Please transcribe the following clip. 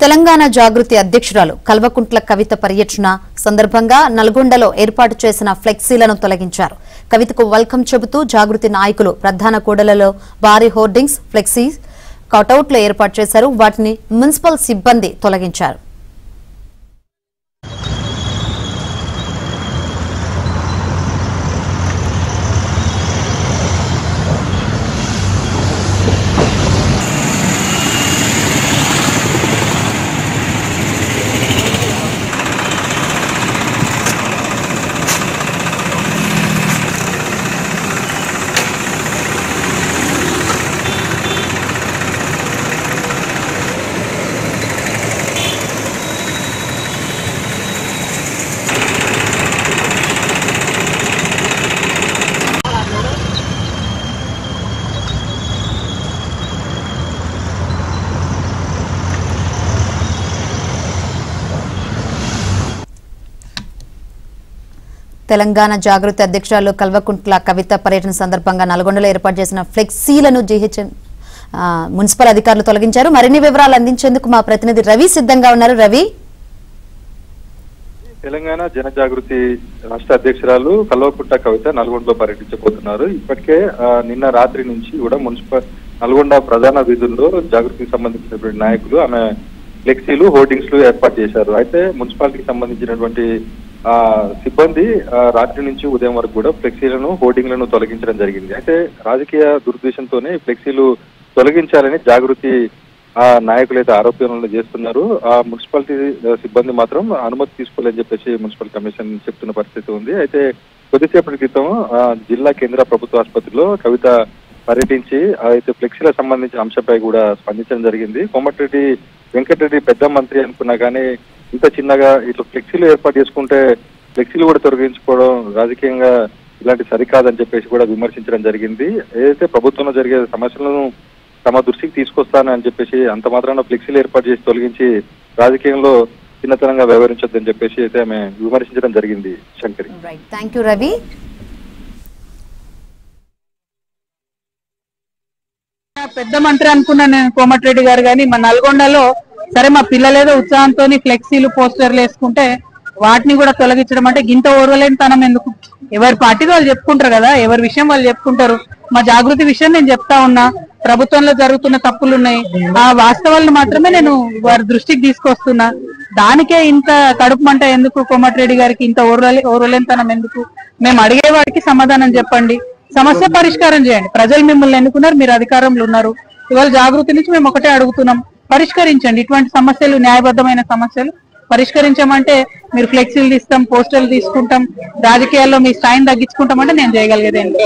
తెలంగాణ జాగృతి అధ్యక్షురాలు కల్వకుంట్ల కవిత పర్యటన సందర్భంగా నల్గొండలో ఏర్పాటు చేసిన ఫ్లెక్సీలను తొలగించారు. కవితకు వెల్కమ్ చెబుతూ జాగృతి నాయకులు ప్రధాన కూడలలో భారీ హోర్డింగ్స్, ఫ్లెక్సీ కటౌట్లు ఏర్పాటు చేశారు. వాటిని మున్సిపల్ సిబ్బంది తొలగించారు. తెలంగాణ జాగృతి అధ్యక్షురాలు కల్వకుంట్ల కవిత పర్యటన సందర్భంగా నల్గొండలో ఏర్పాటు చేసిన ఫ్లెక్సీలను జీహెచ్ఎం మున్సిపల్ అధికారులు తొలగించారు. మరిన్ని వివరాలు అందించేందుకు మా ప్రతినిధి రవి సిద్ధంగా ఉన్నారు. రవి, తెలంగాణ జన జాగృతి రాష్ట్ర అధ్యక్షురాలు కల్వకుంట్ల కవిత నల్గొండలో పర్యటించబోతున్నారు. ఇప్పటికే నిన్న రాత్రి నుంచి కూడా నల్గొండ ప్రధాన వీధుల్లో జాగృతికి సంబంధించినటువంటి నాయకులు ఆమె ఫ్లెక్సీలు, హోర్డింగ్స్ ఏర్పాటు చేశారు. అయితే మున్సిపాలిటీకి సంబంధించినటువంటి సిబ్బంది రాత్రి నుంచి ఉదయం వరకు కూడా ఫ్లెక్సీలను, హోర్డింగ్లను తొలగించడం జరిగింది. అయితే రాజకీయ దురుద్దేశంతోనే ఫ్లెక్సీలు తొలగించాలని జాగృతి నాయకులైతే ఆరోపణలు చేస్తున్నారు. ఆ మున్సిపాలిటీ సిబ్బంది మాత్రం అనుమతి తీసుకోలేదని చెప్పేసి మున్సిపల్ కమిషన్ చెప్తున్న పరిస్థితి ఉంది. అయితే కొద్దిసేపటి క్రితం జిల్లా కేంద్ర ప్రభుత్వ ఆసుపత్రిలో కవిత పర్యటించి అయితే ఫ్లెక్సీలకు సంబంధించిన అంశంపై కూడా స్పందించడం జరిగింది. కోమటిరెడ్డి వెంకటరెడ్డి పెద్ద మంత్రి అనుకున్నా కానీ ఇంత చిన్నగా ఇట్లా ఫ్లెక్సీలు ఏర్పాటు చేసుకుంటే ఫ్లెక్సీలు కూడా తొలగించుకోవడం రాజకీయంగా ఇలాంటి సరికాదని చెప్పేసి కూడా విమర్శించడం జరిగింది. ఏదైతే ప్రభుత్వంలో జరిగే సమస్యలను తమ దృష్టికి తీసుకొస్తానని చెప్పేసి అంత మాత్రాన ఫ్లెక్సీలు ఏర్పాటు చేసి తొలగించి రాజకీయంలో చిన్నతనంగా వ్యవహరించొద్దని చెప్పేసి అయితే ఆమె విమర్శించడం జరిగింది. Shankari, thank you Ravi. పెద్ద మంత్రి అనుకున్నా నేను కోమటిరెడ్డి గారు, కానీ మా నల్గొండలో సరే మా పిల్లలేదో ఉత్సాహంతో ఫ్లెక్సీలు, పోస్టర్లు వేసుకుంటే వాటిని కూడా తొలగించడం అంటే గింత ఓర్వలేని తనం ఎందుకు? ఎవరి పార్టీ వాళ్ళు చెప్పుకుంటారు కదా, ఎవరి విషయం వాళ్ళు చెప్పుకుంటారు. మా జాగృతి విషయం నేను చెప్తా ఉన్నా. ప్రభుత్వంలో జరుగుతున్న తప్పులు ఉన్నాయి, ఆ వాస్తవాలను మాత్రమే నేను వారి దృష్టికి తీసుకొస్తున్నా. దానికే ఇంత కడుపు మంట ఎందుకు? కోమటిరెడ్డి గారికి ఇంత ఓర్వలేనితనం ఎందుకు? మేము అడిగే వాడికి సమాధానం చెప్పండి, సమస్య పరిష్కారం చేయండి. ప్రజలు మిమ్మల్ని ఎన్నుకున్నారు, మీరు అధికారంలో ఉన్నారు. ఇవాళ జాగృతి నుంచి మేము ఒకటే అడుగుతున్నాం, పరిష్కరించండి. ఇటువంటి సమస్యలు, న్యాయబద్ధమైన సమస్యలు పరిష్కరించమంటే మీరు ఫ్లెక్సీలు తీస్తాం, పోస్టర్లు తీసుకుంటాం, రాజకీయాల్లో మీ స్థాయిని తగ్గించుకుంటామంటే నేను చేయగలిగేదేంటి?